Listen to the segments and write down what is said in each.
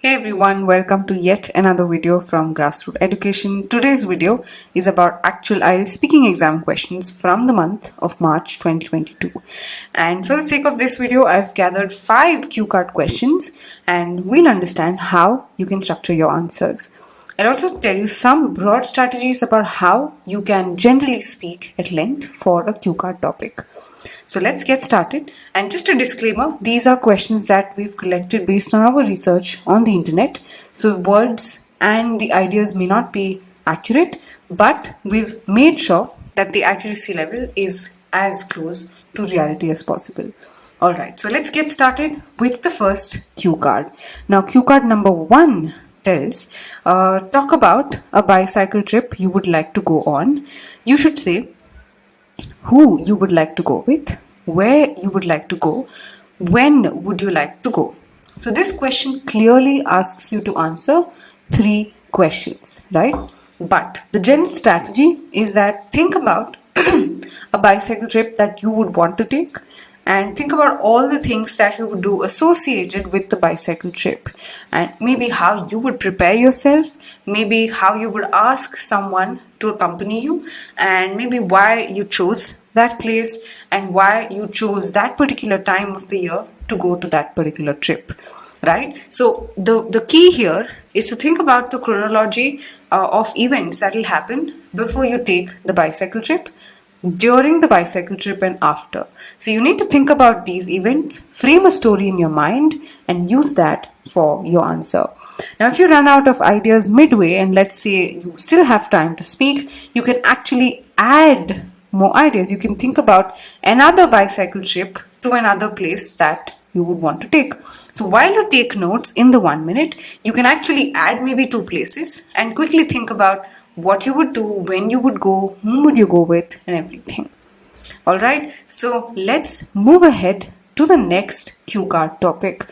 Hey everyone, welcome to yet another video from Grassroots Education. Today's video is about actual IELTS speaking exam questions from the month of March 2022. And for the sake of this video, I've gathered 5 cue card questions and we'll understand how you can structure your answers. I'll also tell you some broad strategies about how you can generally speak at length for a cue card topic. So let's get started. And just a disclaimer, these are questions that we've collected based on our research on the internet. So words and the ideas may not be accurate, but we've made sure that the accuracy level is as close to reality as possible. Alright, so let's get started with the first cue card. Now cue card number 1 tells, talk about a bicycle trip you would like to go on. You should say who you would like to go with, where you would like to go, when would you like to go. So this question clearly asks you to answer 3 questions, right? But the general strategy is that think about a bicycle trip that you would want to take and think about all the things that you would do associated with the bicycle trip, and maybe how you would prepare yourself, maybe how you would ask someone to accompany you, and maybe why you chose that place and why you chose that particular time of the year to go to that particular trip, right? So the key here is to think about the chronology of events that will happen before you take the bicycle trip, during the bicycle trip, and after. So you need to think about these events, frame a story in your mind, and use that for your answer. Now, if you run out of ideas midway, and let's say you still have time to speak, you can actually add more ideas. You can think about another bicycle trip to another place that you would want to take. So while you take notes in the 1 minute, you can actually add maybe 2 places and quickly think about what you would do, when you would go, whom would you go with, and everything. Alright, so let's move ahead to the next cue card topic.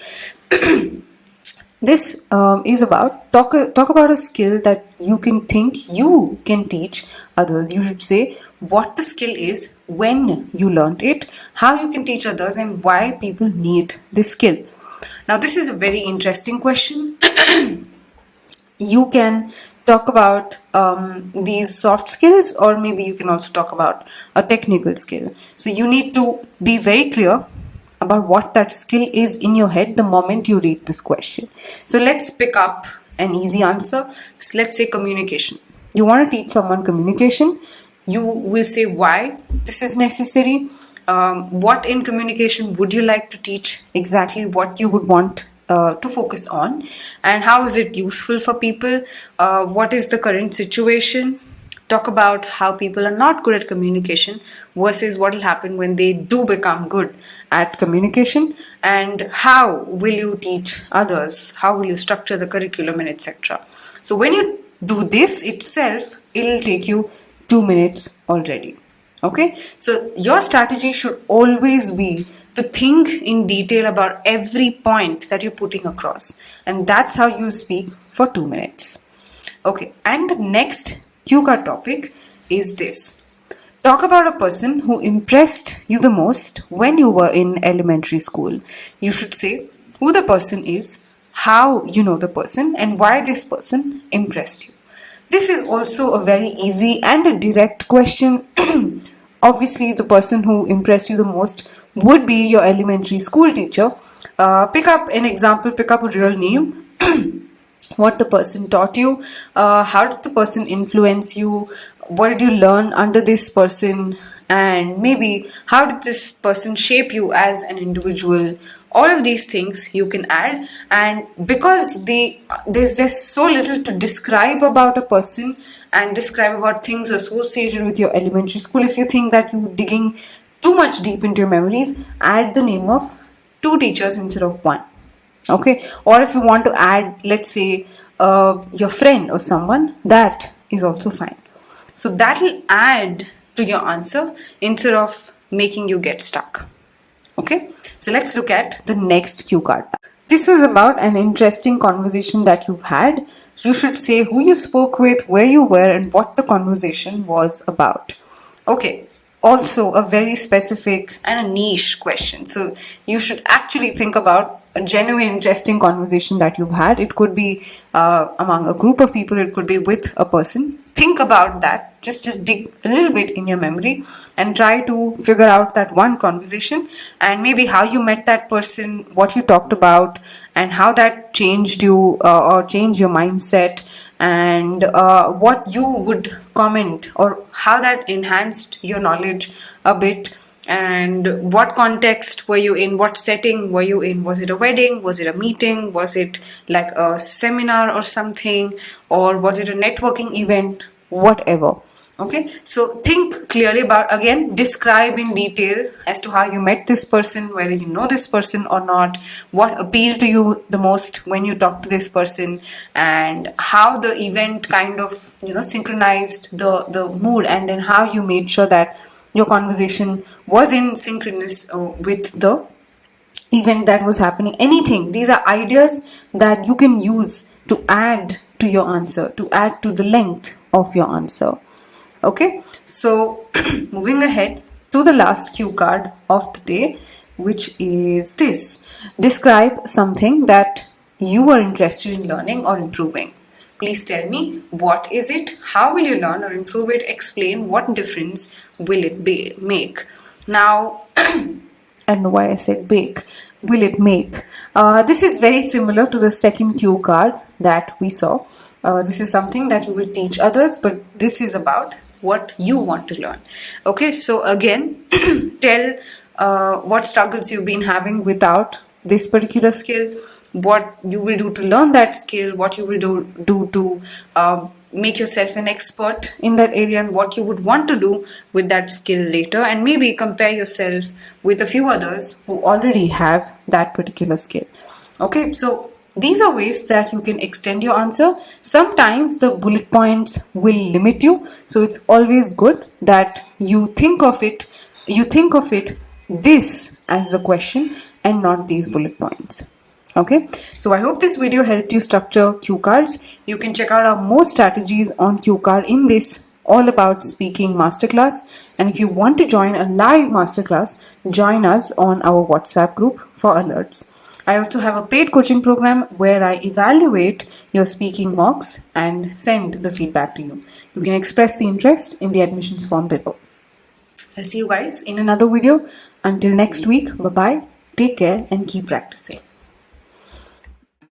This is about talk about a skill that you can think you can teach others. You should say what the skill is, when you learned it, how you can teach others, and why people need this skill. Now this is a very interesting question. You can talk about these soft skills, or maybe you can also talk about a technical skill. So you need to be very clear about what that skill is in your head the moment you read this question. So let's pick up an easy answer. So let's say communication. You want to teach someone communication. You will say why this is necessary, what in communication would you like to teach, exactly what you would want to focus on, and how is it useful for people, what is the current situation. Talk about how people are not good at communication versus what will happen when they do become good at communication, and how will you teach others, how will you structure the curriculum, and etc. So when you do this itself, it will take you 2 minutes already. Okay, so your strategy should always be to think in detail about every point that you're putting across, and that's how you speak for 2 minutes. Okay, and the next cue card topic is this. Talk about a person who impressed you the most when you were in elementary school. You should say who the person is, how you know the person, and why this person impressed you. This is also a very easy and a direct question. Obviously, the person who impressed you the most would be your elementary school teacher. Pick up an example, pick up a real name, what the person taught you, how did the person influence you, what did you learn under this person, and maybe how did this person shape you as an individual. All of these things you can add, and because there's so little to describe about a person and describe about things associated with your elementary school, if you think that you're digging too much deep into your memories, add the name of 2 teachers instead of 1. Okay, or if you want to add, let's say, your friend or someone, that is also fine. So that will add to your answer instead of making you get stuck. Okay, so let's look at the next cue card. This was about an interesting conversation that you've had. You should say who you spoke with, where you were, and what the conversation was about. Okay, also a very specific and a niche question. So you should actually think about a genuine interesting conversation that you've had. It could be among a group of people, it could be with a person. Think about that. Just dig a little bit in your memory and try to figure out that one conversation, and maybe how you met that person, what you talked about, and how that changed you or changed your mindset, and what you would comment, or how that enhanced your knowledge a bit, and what context were you in, what setting were you in. Was it a wedding, was it a meeting, was it like a seminar or something, or was it a networking event, whatever. Okay, so think clearly about, again, describe in detail as to how you met this person, whether you know this person or not, what appealed to you the most when you talked to this person, and how the event kind of, synchronized the mood, and then how you made sure that your conversation was in synchronous with the event that was happening. Anything. These are ideas that you can use to add to your answer, to add to the length of your answer. Okay, so moving ahead to the last cue card of the day, which is this. Describe something that you are interested in learning or improving. Please tell me, what is it? How will you learn or improve it? Explain what difference will it make. Now, I don't know why I said bake. Will it make? This is very similar to the second cue card that we saw. This is something that you will teach others, but this is about what you want to learn. Okay, so again, tell what struggles you've been having without this particular skill, what you will do to learn that skill, what you will do to make yourself an expert in that area, and what you would want to do with that skill later, and maybe compare yourself with a few others who already have that particular skill. Okay, so these are ways that you can extend your answer. Sometimes the bullet points will limit you, so it's always good that you think of it this as the question and not these bullet points. Okay, so I hope this video helped you structure cue cards. You can check out our more strategies on cue card in this all about speaking masterclass, and if you want to join a live masterclass, join us on our WhatsApp group for alerts. I also have a paid coaching program where I evaluate your speaking mocks and send the feedback to you. You can express the interest in the admissions form below. I'll see you guys in another video. Until next week, bye-bye, take care and keep practicing.